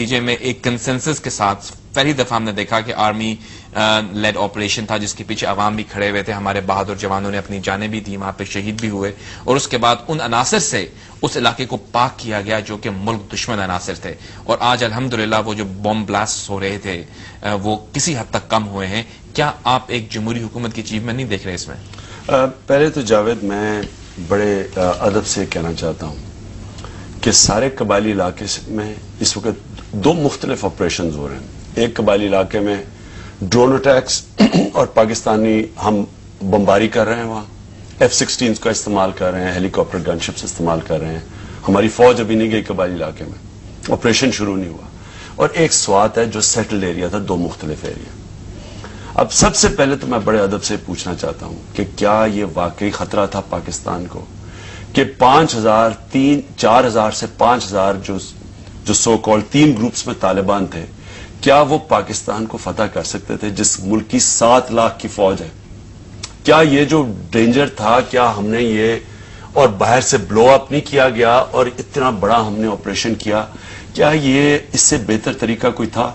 نتیجے میں ایک کنسنسس کے ساتھ پہلی دفعہ ہم نے دیکھا کہ آرمی لیڈ آپریشن تھا جس کے پیچھے عوام بھی کھڑے ہوئے تھے، ہمارے بہادر جوانوں نے اپنی جانیں بھی دی، وہاں پہ شہید بھی ہوئے، اور اس کے بعد ان عناصر سے اس علاقے کو پاک کیا گیا جو کہ ملک دشمن عناصر تھے، اور آج الحمدللہ وہ جو بم بلاسٹ ہو رہے تھے وہ کسی حد تک کم ہوئے ہیں۔ کیا آپ ایک جمہوری حکومت کی اچیومنٹ نہیں دیکھ رہے اس میں؟ پہلے تو جاوید میں بڑے ادب سے کہنا چاہتا ہوں کہ سارے قبائلی علاقے میں اس وقت دو مختلف آپریشنز ہو رہے ہیں۔ ایک قبائلی علاقے میں ڈرون اٹیکس اور پاکستانی ہم بمباری کر رہے ہیں، وہاں F-16 کا استعمال کر رہے ہیں، ہیلی کاپٹر گن شپس استعمال کر رہے ہیں، ہماری فوج ابھی نہیں گئی قبائلی علاقے میں، آپریشن شروع نہیں ہوا۔ اور ایک سوات ہے جو سیٹلڈ ایریا تھا، دو مختلف ایریا۔ اب سب سے پہلے تو میں بڑے ادب سے پوچھنا چاہتا ہوں کہ کیا یہ واقعی خطرہ تھا پاکستان کو کہ 4,000 سے 5,000 جو سو کال 3 گروپس میں طالبان تھے، کیا وہ پاکستان کو فتح کر سکتے تھے جس ملک کی 7 لاکھ کی فوج ہے؟ کیا یہ جو ڈینجر تھا، کیا ہم نے یہ اور باہر سے بلو اپ نہیں کیا گیا اور اتنا بڑا ہم نے آپریشن کیا، کیا یہ اس سے بہتر طریقہ کوئی تھا؟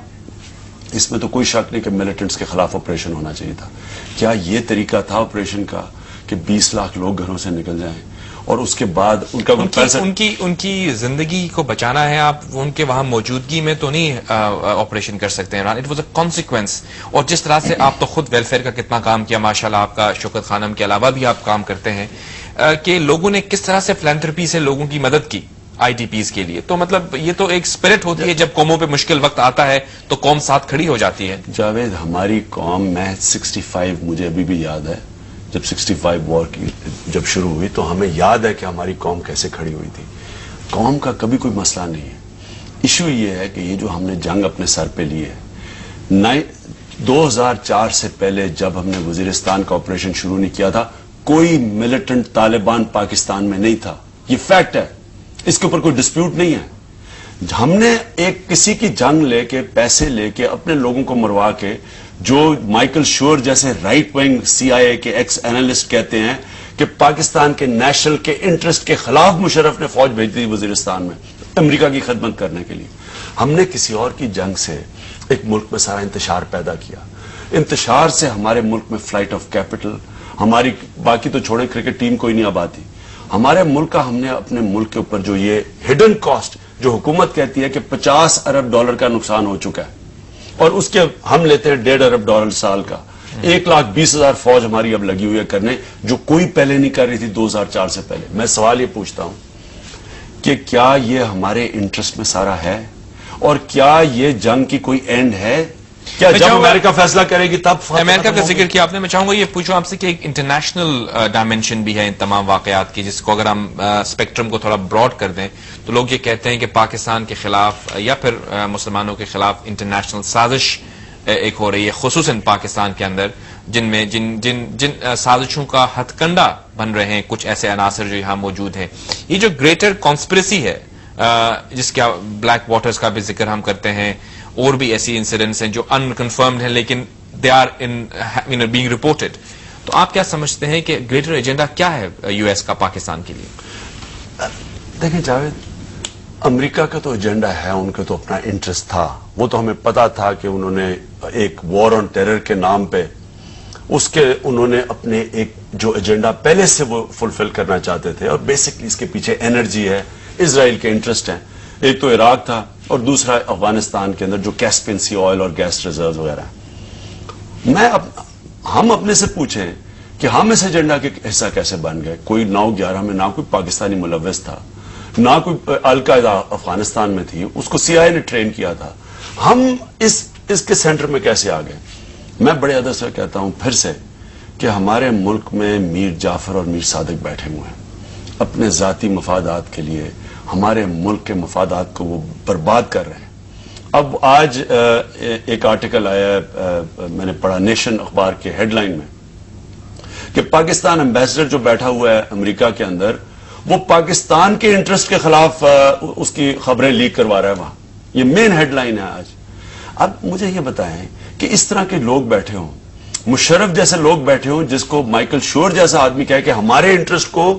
اس میں تو کوئی شک نہیں کہ ملیٹنٹس کے خلاف آپریشن ہونا چاہیے تھا۔ کیا یہ طریقہ تھا آپریشن کا کہ 20 لاکھ لوگ گھروں سے نکل جائیں اور اس کے بعد ان کی زندگی کو بچانا ہے؟ آپ ان کے وہاں موجودگی میں تو نہیں آپریشن کر سکتے ہیں، اٹ واز اے کانسیکوینس۔ اور جس طرح سے آپ تو خود ویلفیئر کا کتنا کام کیا، ماشاءاللہ آپ کا شوکت خانم کے علاوہ بھی آپ کام کرتے ہیں، کہ لوگوں نے کس طرح سے فلانتھرپی سے لوگوں کی مدد کی آئی ڈی پیز کے لیے، تو مطلب یہ تو ایک اسپرٹ ہوتی ہے، جب قوموں پہ مشکل وقت آتا ہے تو قوم ساتھ کھڑی ہو جاتی ہے۔ جاوید، ہماری قوم میں 65 مجھے ابھی بھی یاد ہے، جب 65 وار کی جب شروع ہوئی تو ہمیں یاد ہے کہ ہماری قوم کیسے کھڑی ہوئی تھی۔ قوم کا کبھی کوئی مسئلہ نہیں ہے، ایشو یہ ہے کہ یہ جو ہم نے جنگ اپنے سر پہ لی ہے، 2004 سے پہلے جب ہم نے وزیرستان کا آپریشن شروع نہیں کیا تھا، کوئی ملیٹنٹ طالبان پاکستان میں نہیں تھا، یہ فیکٹ ہے، اس کے اوپر کوئی ڈسپیوٹ نہیں ہے۔ ہم نے ایک کسی کی جنگ لے کے، پیسے لے کے، اپنے لوگوں کو مروا کے، جو مائیکل شور جیسے رائٹ ونگ CIA کے ایکس اینالسٹ کہتے ہیں کہ پاکستان کے نیشنل کے انٹرسٹ کے خلاف مشرف نے فوج بھیج دی وزیرستان میں امریکہ کی خدمت کرنے کے لیے۔ ہم نے کسی اور کی جنگ سے ایک ملک میں سارا انتشار پیدا کیا، انتشار سے ہمارے ملک میں فلائٹ آف کیپٹل، ہماری باقی تو چھوڑے کرکٹ ٹیم کوئی نہیں اب آتی، ہمارے ملک کا، ہم نے اپنے ملک کے اوپر جو یہ ہڈن کاسٹ جو حکومت کہتی ہے کہ $50 ارب کا نقصان ہو چکا ہے، اور اس کے ہم لیتے ہیں $1.5 ارب سال کا، 1,20,000 فوج ہماری اب لگی ہوئی ہے کرنے جو کوئی پہلے نہیں کر رہی تھی 2004 سے پہلے۔ میں سوال یہ پوچھتا ہوں کہ کیا یہ ہمارے انٹرسٹ میں سارا ہے، اور کیا یہ جنگ کی کوئی اینڈ ہے؟ کیا جب امریکہ فیصلہ کرے گی تب امریکہ کا ذکر کیا آپ نے، میں چاہوں گا یہ پوچھوں آپ سے کہ ایک انٹرنیشنل ڈائمینشن بھی ہے ان تمام واقعات کی، جس کو اگر ہم اسپیکٹرم کو تھوڑا براڈ کر دیں تو لوگ یہ کہتے ہیں کہ پاکستان کے خلاف یا پھر مسلمانوں کے خلاف انٹرنیشنل سازش ایک ہو رہی ہے، خصوصاً پاکستان کے اندر، جن سازشوں کا ہتھ کنڈا بن رہے ہیں کچھ ایسے عناصر جو یہاں موجود ہیں۔ یہ جو گریٹر کانسپریسی ہے جس کا بلیک واٹرز کا بھی ذکر ہم کرتے ہیں، اور بھی ایسی انسیڈنٹس ہیں جو انکنفرمڈ ہیں لیکن دے آر بینگ رپورٹڈ، تو آپ کیا سمجھتے ہیں کہ گریٹر ایجنڈا کیا ہے US کا پاکستان کے لیے؟ دیکھیں جاوید، امریکہ کا تو ایجنڈا ہے، ان کا تو اپنا انٹرسٹ تھا، وہ تو ہمیں پتا تھا کہ انہوں نے ایک وار آن ٹیرر کے نام پہ اس کے انہوں نے اپنے ایک جو ایجنڈا پہلے سے وہ فلفل کرنا چاہتے تھے، اور بیسکلی اس کے پیچھے انرجی ہے، اسرائیل کے انٹرسٹ ہیں، ایک تو عراق تھا اور دوسرا افغانستان کے اندر جو کیسپین سی آئل اور گیس ریزروز وغیرہ ہیں۔ ہم اپنے سے پوچھیں کہ ہم اس ایجنڈا کے حصہ کیسے بن گئے؟ کوئی 9/11 میں نہ کوئی پاکستانی ملوث تھا، نہ کوئی القاعدہ افغانستان میں تھی، اس کو CIA نے ٹرین کیا تھا، ہم اس کے سینٹر میں کیسے آ گئے؟ میں بڑے ادب سے کہتا ہوں پھر سے کہ ہمارے ملک میں میر جعفر اور میر صادق بیٹھے ہوئے ہیں، اپنے ذاتی مفادات کے لیے ہمارے ملک کے مفادات کو وہ برباد کر رہے ہیں۔ اب آج ایک آرٹیکل آیا ہے، میں نے پڑھا نیشن اخبار کے ہیڈ لائن میں، کہ پاکستان ایمبیسڈر جو بیٹھا ہوا ہے امریکہ کے اندر، وہ پاکستان کے انٹرسٹ کے خلاف اس کی خبریں لیک کروا رہا ہے وہاں، یہ مین ہیڈ لائن ہے آج۔ اب مجھے یہ بتائیں کہ اس طرح کے لوگ بیٹھے ہوں، مشرف جیسے لوگ بیٹھے ہوں، جس کو مائیکل شور جیسا آدمی کہے کہ ہمارے انٹرسٹ کو،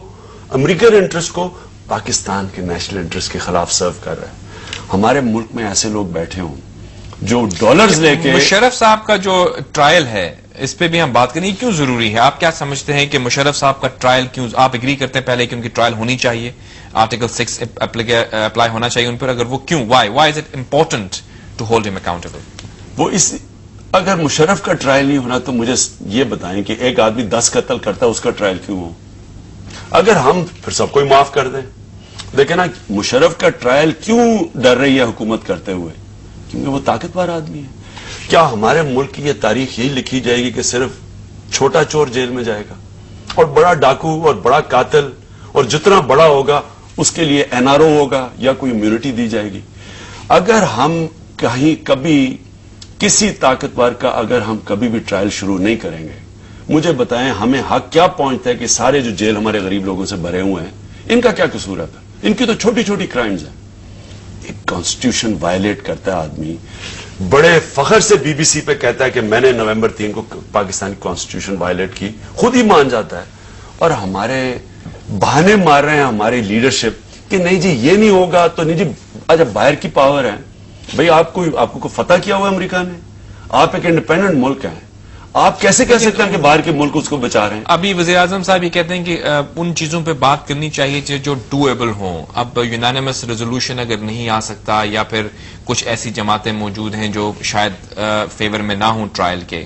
امریکن انٹرسٹ کو پاکستان کے نیشنل انٹرسٹ کے خلاف سرو کر رہا ہے۔ ہمارے ملک میں ایسے لوگ بیٹھے ہوں جو ڈالرز لے کے. مشرف صاحب کا جو ٹرائل ہے اس پہ بھی ہم بات کریں کیوں ضروری ہے؟ آپ کیا سمجھتے ہیں کہ مشرف صاحب کا ٹرائل کیوں، آپ اگری کرتے ہیں پہلے کہ ان کی ٹرائل ہونی چاہیے، آرٹیکل 6 اپلائی ہونا چاہیے ان پر، اگر وہ کیوں، why is it important to hold ہم اکاؤنٹیبل؟ وہ اگر مشرف کا ٹرائل نہیں ہونا تو مجھے یہ بتائیں کہ ایک آدمی 10 قتل کرتا ہے اس کا ٹرائل کیوں ہو؟ اگر ہم پھر سب کو ہی معاف کر دیں. دیکھیں نا مشرف کا ٹرائل کیوں ڈر رہی ہے حکومت کرتے ہوئے؟ کیونکہ وہ طاقتور آدمی ہے. کیا ہمارے ملک کی یہ تاریخ یہی لکھی جائے گی کہ صرف چھوٹا چور جیل میں جائے گا اور بڑا ڈاکو اور بڑا قاتل اور جتنا بڑا ہوگا اس کے لیے NRO ہوگا یا کوئی امیونٹی دی جائے گی؟ اگر ہم کہیں کبھی کسی طاقتور کا اگر ہم کبھی بھی ٹرائل شروع نہیں کریں گے، مجھے بتائیں ہمیں حق کیا پہنچتا ہے کہ سارے جو جیل ہمارے غریب لوگوں سے بھرے ہوئے ہیں ان کا کیا قصور ہے؟ ان کی تو چھوٹی چھوٹی کرائمز ہیں. ایک کانسٹیٹیوشن وائلیٹ کرتا ہے آدمی، بڑے فخر سے BBC پہ کہتا ہے کہ میں نے نومبر 3 کو پاکستان کی کانسٹیٹیوشن وائلیٹ کی، خود ہی مان جاتا ہے. اور ہمارے بہانے مار رہے ہیں ہماری لیڈرشپ کہ نہیں جی یہ نہیں ہوگا تو نہیں جی. اچھا باہر کی پاور ہے بھئی، آپ کو فتح کیا ہوا امریکہ نے، آپ ایک انڈیپینڈنٹ ملک ہیں، آپ کیسے کہہ سکتے ہیں کہ باہر کے ملک اس کو بچا رہے ہیں؟ ابھی وزیر اعظم صاحب یہ کہتے ہیں کہ ان چیزوں پہ بات کرنی چاہیے جو ڈویبل ہوں. اب یونانیمس ریزولوشن اگر نہیں آ سکتا یا پھر کچھ ایسی جماعتیں موجود ہیں جو شاید فیور میں نہ ہوں ٹرائل کے،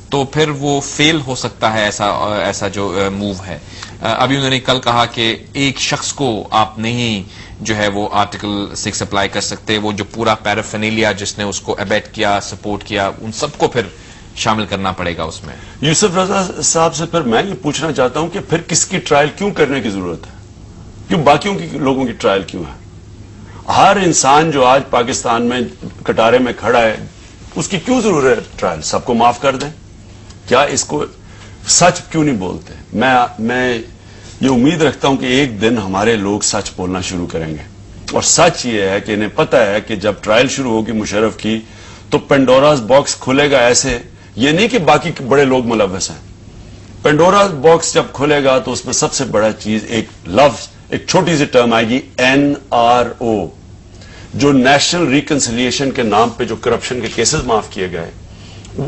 تو پھر وہ فیل ہو سکتا ہے ایسا جو موو ہے. ابھی انہوں نے کل کہا کہ ایک شخص کو آپ نہیں جو ہے وہ آرٹیکل 6 اپلائی کر سکتے، وہ جو پورا پیرافینیلیا جس نے اس کو ابیٹ کیا، سپورٹ کیا، ان سب کو پھر شامل کرنا پڑے گا اس میں. یوسف رضا صاحب سے پھر میں یہ پوچھنا چاہتا ہوں کہ پھر کس کی ٹرائل کیوں کرنے کی ضرورت ہے؟ کیوں باقیوں کی لوگوں کی ٹرائل کیوں ہے؟ ہر انسان جو آج پاکستان میں کٹارے میں کھڑا ہے اس کی کیوں ضرورت ہے ٹرائل؟ سب کو معاف کر دیں. کیا اس کو سچ کیوں نہیں بولتے؟ میں یہ امید رکھتا ہوں کہ ایک دن ہمارے لوگ سچ بولنا شروع کریں گے. اور سچ یہ ہے کہ انہیں پتہ ہے کہ جب ٹرائل شروع ہوگی مشرف کی تو پینڈوراز باکس کھلے گا. ایسے یہ نہیں کہ باقی بڑے لوگ ملوث ہیں. پینڈوراز باکس جب کھلے گا تو اس میں سب سے بڑا چیز ایک لفظ، ایک چھوٹی سی ٹرم آئے گی NRO، جو نیشنل ریکنسیلیشن کے نام پہ جو کرپشن کے کیسز معاف کیے گئے،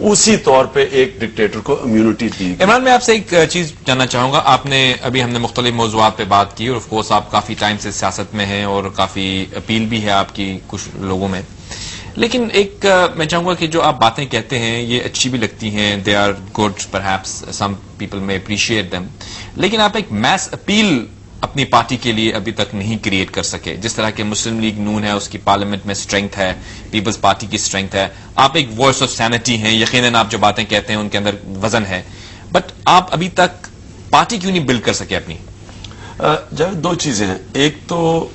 اسی طور پہ ایک ڈکٹیٹر کو امیونٹی دی. عمران میں آپ سے ایک چیز جاننا چاہوں گا. آپ نے ابھی ہم نے مختلف موضوعات پہ بات کی اور آف کورس آپ کافی ٹائم سے سیاست میں ہیں اور کافی اپیل بھی ہے آپ کی کچھ لوگوں میں، لیکن ایک میں چاہوں گا کہ جو آپ باتیں کہتے ہیں یہ اچھی بھی لگتی ہیں، they are good, perhaps some people may appreciate them, لیکن آپ ایک میس اپیل اپنی پارٹی کے لیے ابھی تک نہیں کریٹ کر سکے. جس طرح کہ مسلم لیگ نون ہے، اس کی پارلیمنٹ میں اسٹرینتھ ہے، پیپلز پارٹی کی اسٹرینتھ ہے، آپ ایک وائس آف سینٹی ہیں، یقیناً آپ جو باتیں کہتے ہیں ان کے اندر وزن ہے، بٹ آپ ابھی تک پارٹی کیوں نہیں بلڈ کر سکے اپنی؟ جب دو چیزیں ہیں، ایک تو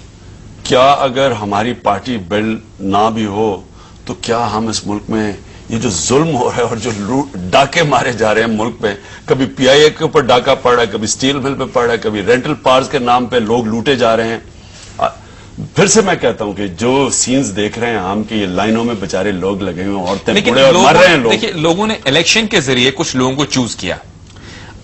کیا اگر ہماری پارٹی بلڈ نہ بھی ہو تو کیا ہم اس ملک میں یہ جو ظلم ہو رہا ہے اور جو ڈاکے مارے جا رہے ہیں ملک پہ، کبھی PIA کے اوپر ڈاکہ پڑ رہا ہے، کبھی اسٹیل مل پہ پڑ رہا ہے، کبھی رینٹل پارز کے نام پہ لوگ لوٹے جا رہے ہیں. پھر سے میں کہتا ہوں کہ جو سینز دیکھ رہے ہیں ہم کہ یہ لائنوں میں بےچارے لوگ لگے ہوئے ہیں، عورتیں بوڑھے اور مر رہے ہیں لوگ. دیکھیے لوگوں نے الیکشن کے ذریعے کچھ لوگوں کو چوز کیا.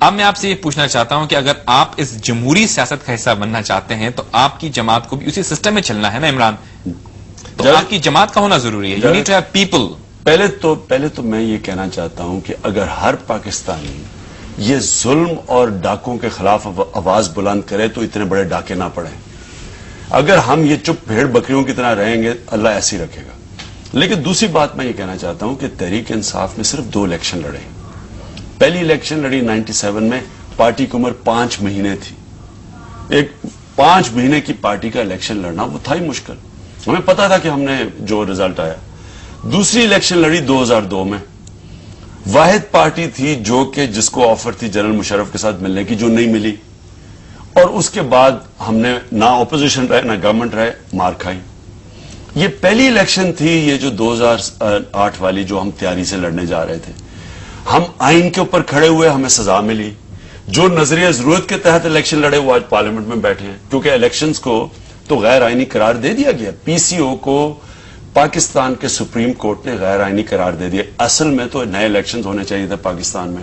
اب میں آپ سے یہ پوچھنا چاہتا ہوں کہ اگر آپ اس جمہوری سیاست کا حصہ بننا چاہتے ہیں تو آپ کی جماعت کو بھی اسی سسٹم میں چلنا ہے نا عمران، تو آپ کی جماعت کا ہونا ضروری ہے. You need to have people. پہلے تو میں یہ کہنا چاہتا ہوں کہ اگر ہر پاکستانی یہ ظلم اور ڈاکوں کے خلاف آواز بلند کرے تو اتنے بڑے ڈاکے نہ پڑیں. اگر ہم یہ چپ بھیڑ بکریوں کی طرح رہیں گے اللہ ایسے ہی رکھے گا. لیکن دوسری بات میں یہ کہنا چاہتا ہوں کہ تحریک انصاف نے صرف 2 الیکشن لڑے. پہلی الیکشن لڑی 97 میں، پارٹی کی عمر 5 مہینے تھی. ایک 5 مہینے کی پارٹی کا الیکشن لڑنا وہ تھا ہی مشکل، ہمیں پتا تھا کہ ہم نے جو رزلٹ آیا. دوسری الیکشن لڑی 2002 میں، واحد پارٹی تھی جو کہ جس کو آفر تھی جنرل مشرف کے ساتھ ملنے کی، جو نہیں ملی، اور اس کے بعد ہم نے نہ اپوزیشن رہے نہ گورنمنٹ رہے، مار کھائی. یہ پہلی الیکشن تھی یہ جو 2008 والی جو ہم تیاری سے لڑنے جا رہے تھے. ہم آئین کے اوپر کھڑے ہوئے، ہمیں سزا ملی. جو نظریہ ضرورت کے تحت الیکشن لڑے وہ آج پارلیمنٹ میں بیٹھے ہیں، کیونکہ الیکشنز کو تو غیر آئینی قرار دے دیا گیا. PCO کو پاکستان کے سپریم کورٹ نے غیر آئینی قرار دے دیا. اصل میں تو نئے الیکشنز ہونے چاہیے تھے پاکستان میں.